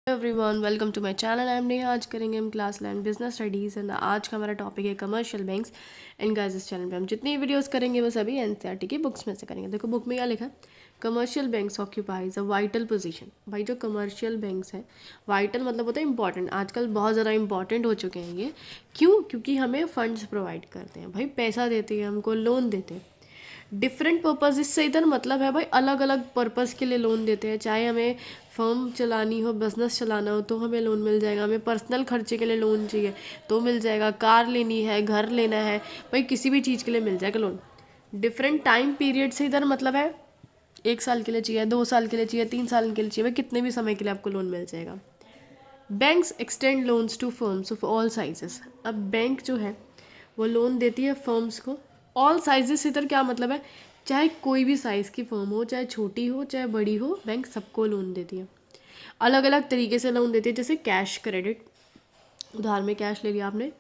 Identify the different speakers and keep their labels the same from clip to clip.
Speaker 1: Everyone, welcome to my channel. I am Neha. आज करेंगे हम क्लास 11 बिजनेस स्टडीज़ एंड आज का हमारा टॉपिक है कमर्शियल बैंक्स। एंड गाइस, इस चैनल पे हम जितनी वीडियोस करेंगे वो सभी एनसीईआरटी की बुक्स में से करेंगे। देखो बुक में क्या लिखा है, commercial banks occupies a vital position. भाई जो कमर्शियल बैंक्स हैं, वाइटल मतलब होता है इंपॉर्टेंट, आजकल बहुत ज़्यादा इंपॉर्टेंट हो चुके हैं ये। क्यों? क्योंकि हमें फंड्स प्रोवाइड करते हैं, भाई पैसा देते हैं, हमको लोन देते हैं। डिफरेंट पर्पज से इधर मतलब है भाई अलग अलग पर्पज़ के लिए लोन देते हैं। चाहे हमें फर्म चलानी हो, बिजनेस चलाना हो तो हमें लोन मिल जाएगा, हमें पर्सनल खर्चे के लिए लोन चाहिए तो मिल जाएगा, कार लेनी है, घर लेना है, भाई किसी भी चीज़ के लिए मिल जाएगा लोन। डिफरेंट टाइम पीरियड से इधर मतलब है 1 साल के लिए चाहिए, 2 साल के लिए चाहिए, 3 साल के लिए चाहिए, भाई कितने भी समय के लिए आपको लोन मिल जाएगा। Banks extend loans to firms of all sizes. अब बैंक जो है वो लोन देती है फर्म्स को, ऑल साइजेस। इधर क्या मतलब है, चाहे कोई भी साइज़ की फर्म हो, चाहे छोटी हो चाहे बड़ी हो, बैंक सबको लोन देती है। अलग अलग तरीके से लोन देती है, जैसे कैश क्रेडिट, उधार में कैश ले लिया आपने।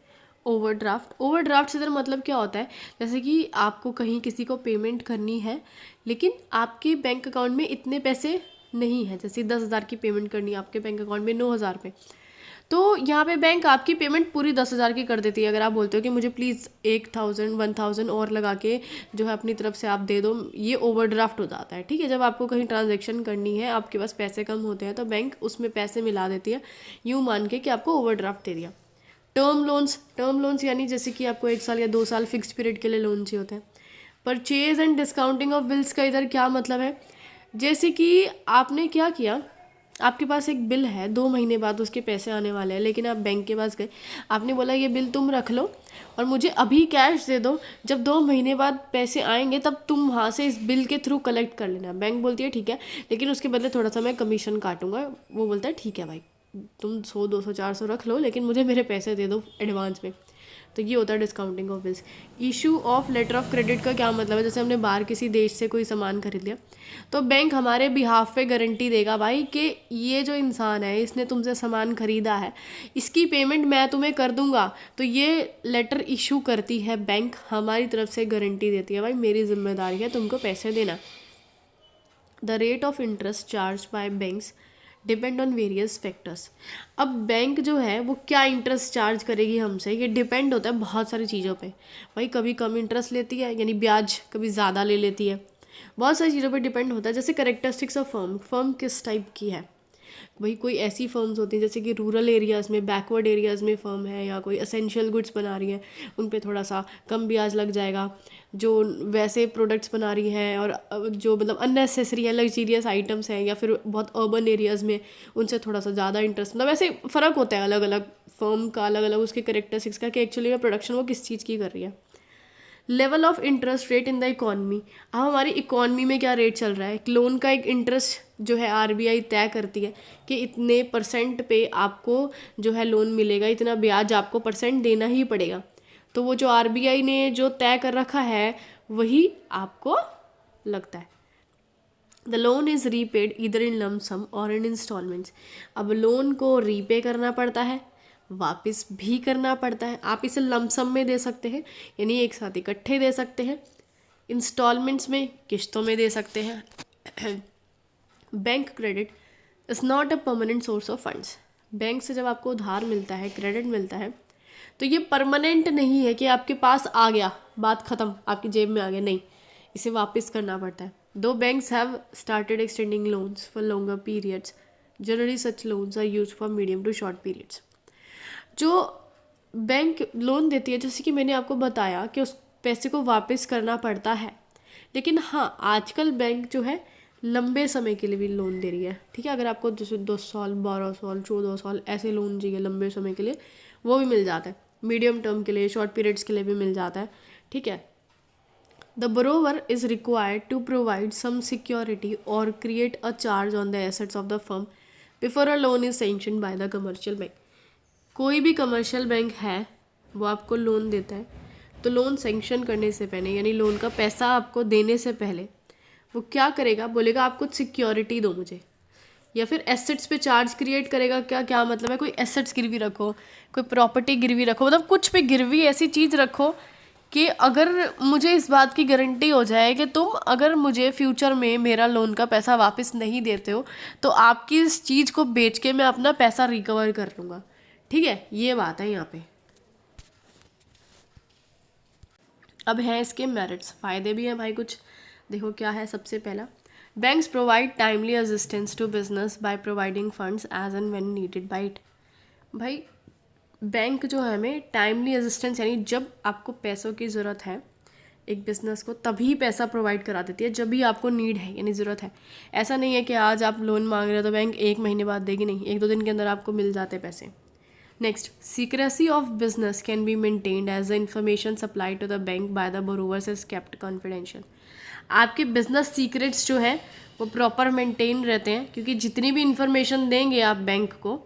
Speaker 1: ओवरड्राफ्ट से इधर मतलब क्या होता है, जैसे कि आपको कहीं किसी को पेमेंट करनी है लेकिन आपके बैंक अकाउंट में इतने पैसे नहीं है, जैसे 10,000 की पेमेंट करनी है, आपके बैंक अकाउंट में 9,000 पे, तो यहाँ पे बैंक आपकी पेमेंट पूरी 10,000 की कर देती है। अगर आप बोलते हो कि मुझे प्लीज़ 1,000 और लगा के जो है अपनी तरफ से आप दे दो, ये ओवरड्राफ्ट हो जाता है। ठीक है, जब आपको कहीं ट्रांजैक्शन करनी है, आपके पास पैसे कम होते हैं तो बैंक उसमें पैसे मिला देती है, यूँ मान के कि आपको ओवरड्राफ्ट दे दिया। टर्म लोन्स यानी जैसे कि आपको 1 साल या 2 साल फिक्स पीरियड के लिए लोन चाहिए होते हैं। Purchase and discounting of bills का इधर क्या मतलब है, जैसे कि आपने क्या किया, आपके पास एक बिल है, 2 महीने बाद उसके पैसे आने वाले हैं, लेकिन आप बैंक के पास गए, आपने बोला ये बिल तुम रख लो और मुझे अभी कैश दे दो, जब 2 महीने बाद पैसे आएंगे तब तुम वहाँ से इस बिल के थ्रू कलेक्ट कर लेना। बैंक बोलती है ठीक है, लेकिन उसके बदले थोड़ा सा मैं कमीशन काटूंगा। वो बोलता है ठीक है भाई, तुम 100 200 400 रख लो, लेकिन मुझे मेरे पैसे दे दो एडवांस में। तो ये होता है discounting of bills. Issue of letter of credit का क्या मतलब है, जैसे हमने बाहर किसी देश से कोई सामान खरीद लिया तो बैंक हमारे बिहाफ पे गारंटी देगा भाई कि ये जो इंसान है इसने तुमसे सामान खरीदा है, इसकी पेमेंट मैं तुम्हें कर दूंगा। तो ये लेटर इशू करती है बैंक, हमारी तरफ से गारंटी देती है भाई मेरी जिम्मेदारी है तुमको पैसे देना। The rate of interest charge by banks depend on various factors. अब बैंक जो है वो क्या इंटरेस्ट चार्ज करेगी हमसे, ये डिपेंड होता है बहुत सारी चीज़ों पे। भाई कभी कम इंटरेस्ट लेती है यानी ब्याज, कभी ज़्यादा ले लेती है, बहुत सारी चीज़ों पे डिपेंड होता है। जैसे करेक्टरिस्टिक्स ऑफ फर्म किस टाइप की है, भाई कोई ऐसी फर्म्स होती हैं जैसे कि रूरल एरियाज़ में, बैकवर्ड एरियाज़ में फर्म है, या कोई असेंशियल गुड्स बना रही है, उन पे थोड़ा सा कम ब्याज लग जाएगा। जो वैसे प्रोडक्ट्स बना रही हैं और जो मतलब अननेसेसरी है, लग्जीरियस आइटम्स हैं, या फिर बहुत अर्बन एरियाज़ में, उनसे थोड़ा सा ज़्यादा इंटरेस्ट, मतलब ऐसे फ़र्क होता है अलग अलग फर्म का, अलग अलग उसके करेक्टरिस्टिक्स का कि एक्चुअली में प्रोडक्शन वो किस चीज़ की कर रही है। Level of interest rate in the economy. अब हमारी इकॉनमी में क्या रेट चल रहा है, लोन का एक इंटरेस्ट जो है आरबीआई तय करती है कि इतने परसेंट पे आपको जो है लोन मिलेगा, इतना ब्याज आपको परसेंट देना ही पड़ेगा। तो वो जो आरबीआई ने जो तय कर रखा है वही आपको लगता है। द लोन इज़ रीपेड इधर इन लमसम और इन इंस्टॉलमेंट्स। अब लोन को रीपे करना पड़ता है, वापस भी करना पड़ता है। आप इसे लमसम में दे सकते हैं यानी एक साथ इकट्ठे दे सकते हैं, इंस्टॉलमेंट्स में किश्तों में दे सकते हैं। Bank credit is not a permanent source of funds. Bank से जब आपको उधार मिलता है, क्रेडिट मिलता है, तो ये परमानेंट नहीं है कि आपके पास आ गया, बात ख़त्म, आपकी जेब में आ गया, नहीं, इसे वापस करना पड़ता है। Though banks have started extending loans for longer periods, generally such loans are used for medium to short periods. जो बैंक लोन देती है, जैसे कि मैंने आपको बताया कि उस पैसे को वापस करना पड़ता है, लेकिन हाँ आजकल बैंक जो है लंबे समय के लिए भी लोन दे रही है। ठीक है, अगर आपको जैसे 10 साल 12 साल 14 साल ऐसे लोन चाहिए लंबे समय के लिए, वो भी मिल जाता है। मीडियम टर्म के लिए, शॉर्ट पीरियड्स के लिए भी मिल जाता है। ठीक है, the borrower is required to provide some security और create a charge on the assets of the firm before a loan is sanctioned by the commercial bank. कोई भी कमर्शियल बैंक है वो आपको लोन देता है, तो लोन सैंक्शन करने से पहले यानी लोन का पैसा आपको देने से पहले वो क्या करेगा, बोलेगा आप कुछ सिक्योरिटी दो मुझे, या फिर एसेट्स पे चार्ज क्रिएट करेगा। क्या क्या मतलब है, कोई एसेट्स गिरवी रखो, कोई प्रॉपर्टी गिरवी रखो, मतलब कुछ पे गिरवी ऐसी चीज़ रखो कि अगर मुझे इस बात की गारंटी हो जाए कि तुम अगर मुझे फ्यूचर में मेरा लोन का पैसा वापस नहीं देते हो तो आपकी इस चीज़ को बेच के मैं अपना पैसा रिकवर कर लूँगा। ठीक है, ये बात है यहाँ पे। अब है इसके मेरिट्स, फ़ायदे भी हैं भाई कुछ। देखो क्या है, सबसे पहला, banks provide timely assistance to business by providing funds as and when needed by it. भाई बैंक जो है हमें टाइमली असिस्टेंस, यानी जब आपको पैसों की ज़रूरत है एक बिज़नेस को, तभी पैसा प्रोवाइड करा देती है जब भी आपको नीड है यानी ज़रूरत है। ऐसा नहीं है कि आज आप लोन मांग रहे हो तो बैंक 1 महीने बाद देगी, नहीं, 1-2 दिन के अंदर आपको मिल जाते पैसे। Next, secrecy of business can be maintained as the information supply to the bank by the borrowers is kept confidential. आपके बिजनेस सीक्रेट्स जो हैं वो प्रॉपर मेंटेन रहते हैं, क्योंकि जितनी भी इंफॉर्मेशन देंगे आप बैंक को,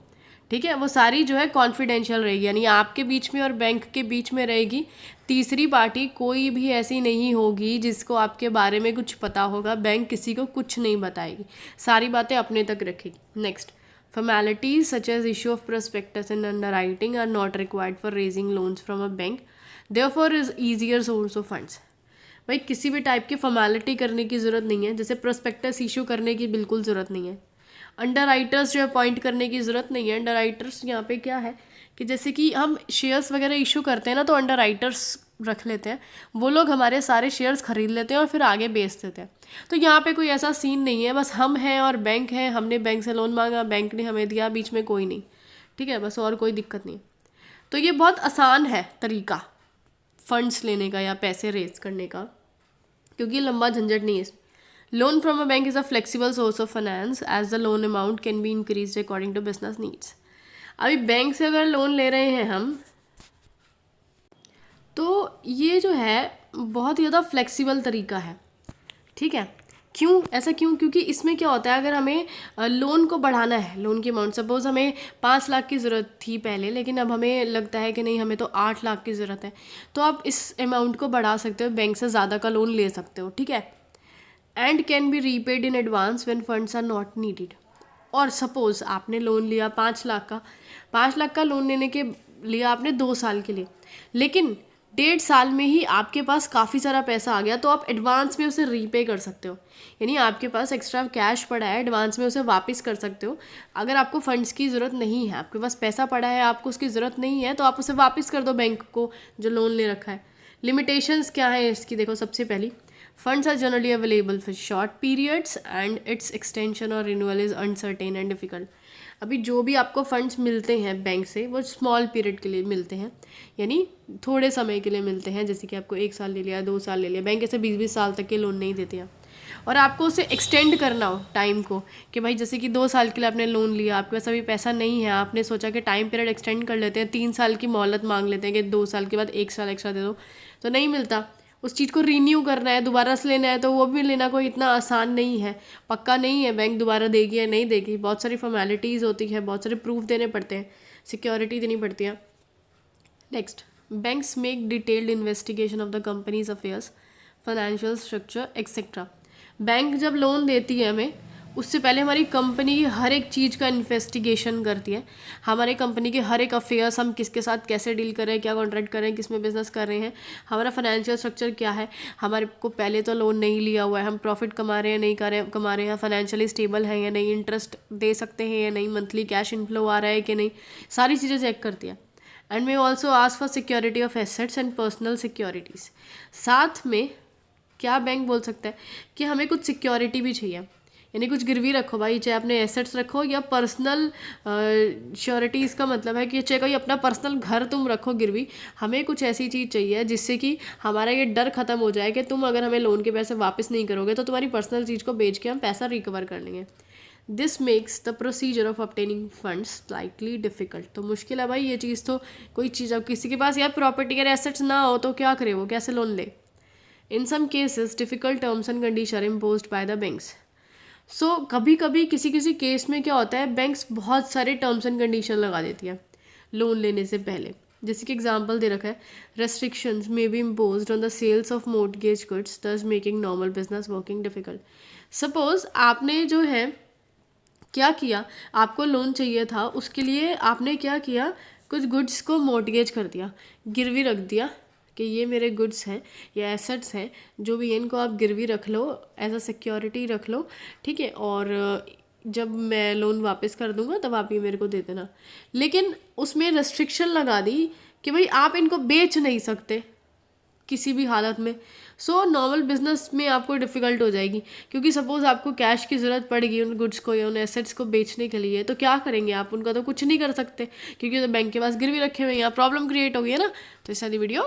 Speaker 1: ठीक है, वो सारी जो है कॉन्फिडेंशियल रहेगी, यानी आपके बीच में और बैंक के बीच में रहेगी। तीसरी पार्टी कोई भी ऐसी नहीं होगी जिसको आपके बारे में कुछ पता होगा। बैंक किसी को कुछ नहीं बताएगी, सारी बातें अपने तक रखेगी। Next, formalities such as issue of prospectus and underwriting are not required for raising loans from a bank, therefore is easier source of funds। भाई किसी भी टाइप की फॉर्मेलिटी करने की ज़रूरत नहीं है, जैसे प्रोस्पेक्टस इशू करने की बिल्कुल ज़रूरत नहीं है। अंडर राइटर्स जो अपॉइंट करने की ज़रूरत नहीं है। अंडर राइटर्स यहाँ पे क्या है कि जैसे कि हम शेयर्स वगैरह इशू करते हैं ना, तो अंडर राइटर्स रख लेते हैं, वो लोग हमारे सारे शेयर्स खरीद लेते हैं और फिर आगे बेच देते हैं। तो यहाँ पे कोई ऐसा सीन नहीं है, बस हम हैं और बैंक है, हमने बैंक से लोन मांगा, बैंक ने हमें दिया, बीच में कोई नहीं। ठीक है, बस और कोई दिक्कत नहीं। तो ये बहुत आसान है तरीका फंड्स लेने का या पैसे रेज करने का, क्योंकि लंबा झंझट नहीं है इसमें। Loan from a bank is a flexible source of finance as the loan amount can be increase according to business needs. अभी बैंक से अगर लोन ले रहे हैं हम, तो ये जो है बहुत ही ज़्यादा फ्लेक्सिबल तरीका है। ठीक है, क्यों ऐसा, क्यों? क्योंकि इसमें क्या होता है, अगर हमें लोन को बढ़ाना है, लोन की अमाउंट, सपोज़ हमें 5 लाख की ज़रूरत थी पहले, लेकिन अब हमें लगता है कि नहीं, हमें तो 8 लाख की ज़रूरत है, तो आप इस अमाउंट को बढ़ा सकते हो, बैंक से ज़्यादा का लोन ले सकते हो। ठीक है, and can be repaid in advance when funds are not needed. और सपोज़ आपने लोन लिया 5 लाख का, 5 लाख का लोन लेने के लिया आपने 2 साल के लिए, लेकिन 1.5 साल में ही आपके पास काफ़ी सारा पैसा आ गया, तो आप एडवांस में उसे रीपे कर सकते हो, यानी आपके पास एक्स्ट्रा कैश पड़ा है, एडवांस में उसे वापस कर सकते हो। अगर आपको फंड्स की ज़रूरत नहीं है, आपके पास पैसा पड़ा है, आपको उसकी ज़रूरत नहीं है, तो आप उसे वापस कर दो बैंक को जो लोन ले रखा है। लिमिटेशंस क्या है इसकी, देखो, सबसे पहली, funds are generally available for short periods and its extension और renewal is uncertain and difficult. अभी जो भी आपको फंड्स मिलते हैं बैंक से वो स्मॉल पीरियड के लिए मिलते हैं, यानी थोड़े समय के लिए मिलते हैं, जैसे कि आपको 1 साल ले लिया, 2 साल ले लिया। बैंक ऐसे 20-20 साल तक के लोन नहीं देते हैं। और आपको उसे एक्सटेंड करना हो टाइम को, कि भाई जैसे कि 2 साल के लिए आपने लोन लिया, आपके पास अभी पैसा नहीं है, आपने सोचा कि टाइम पीरियड एक्सटेंड कर लेते हैं, 3 साल की मोहलत मांग लेते हैं कि 2 साल के बाद 1 साल एक्स्ट्रा दे दो, तो नहीं मिलता। उस चीज़ को रीन्यू करना है, दोबारा से लेना है, तो वो भी लेना कोई इतना आसान नहीं है, पक्का नहीं है बैंक दोबारा देगी या नहीं देगी, बहुत सारी फॉर्मेलिटीज़ होती है, बहुत सारे प्रूफ देने पड़ते हैं, सिक्योरिटी देनी पड़ती है। Next, banks make detailed investigation of the companies affairs, financial structure etcetera. Bank जब लोन देती है हमें, उससे पहले हमारी कंपनी की हर एक चीज़ का इन्वेस्टिगेशन करती है, हमारे कंपनी के हर एक अफेयर्स, हम किसके साथ कैसे डील कर रहे हैं, क्या कॉन्ट्रैक्ट कर रहे हैं, किस में बिजनेस कर रहे हैं, हमारा फाइनेंशियल स्ट्रक्चर क्या है, हमारे को पहले तो लोन नहीं लिया हुआ है, हम प्रॉफिट कमा रहे हैं नहीं कमा रहे हैं, फाइनेंशियली स्टेबल है या नहीं, इंटरेस्ट दे सकते हैं या नहीं, मंथली कैश इनफ्लो आ रहा है कि नहीं, सारी चीज़ें चेक करती है। And may also ask for security of assets and personal securities. साथ में क्या बैंक बोल सकता है कि हमें कुछ सिक्योरिटी भी चाहिए, यानी कुछ गिरवी रखो भाई, चाहे अपने एसेट्स रखो या पर्सनल श्योरिटीज़ का मतलब है कि चाहे कोई अपना पर्सनल घर तुम रखो गिरवी, हमें कुछ ऐसी चीज़ चाहिए जिससे कि हमारा ये डर ख़त्म हो जाए कि तुम अगर हमें लोन के पैसे वापस नहीं करोगे तो तुम्हारी पर्सनल चीज़ को बेच के हम पैसा रिकवर कर लेंगे। This makes the procedure of obtaining funds slightly difficult. तो मुश्किल है भाई ये चीज़, तो कोई चीज़, अब किसी के पास यार प्रॉपर्टी या एसेट्स ना हो तो क्या करे, वो कैसे लोन ले। In some cases difficult terms and condition imposed by the banks. So कभी कभी किसी किसी केस में क्या होता है, बैंक्स बहुत सारे टर्म्स एंड कंडीशन लगा देती है लोन लेने से पहले। जैसे कि एग्जांपल दे रखा है, restrictions may be imposed on the sales of mortgage goods thus making normal business working difficult. Suppose आपने जो है क्या किया, आपको लोन चाहिए था, उसके लिए आपने क्या किया, कुछ गुड्स को मोर्टगेज कर दिया, गिरवी रख दिया, कि ये मेरे गुड्स हैं, ये एसेट्स हैं, जो भी है इनको आप गिरवी रख लो, एज अ सिक्योरिटी रख लो, ठीक है, और जब मैं लोन वापस कर दूंगा तब आप ये मेरे को दे देना। लेकिन उसमें रेस्ट्रिक्शन लगा दी कि भाई आप इनको बेच नहीं सकते किसी भी हालत में। सो नॉर्मल बिजनेस में आपको डिफ़िकल्ट हो जाएगी, क्योंकि सपोज़ आपको कैश की ज़रूरत पड़ेगी उन गुड्स को या उन एसेट्स को बेचने के लिए, तो क्या करेंगे आप? उनका तो कुछ नहीं कर सकते, क्योंकि तो बैंक के पास गिरवी रखे हुए हैं, यहाँ प्रॉब्लम क्रिएट हो गई है ना। तो इस सारी वीडियो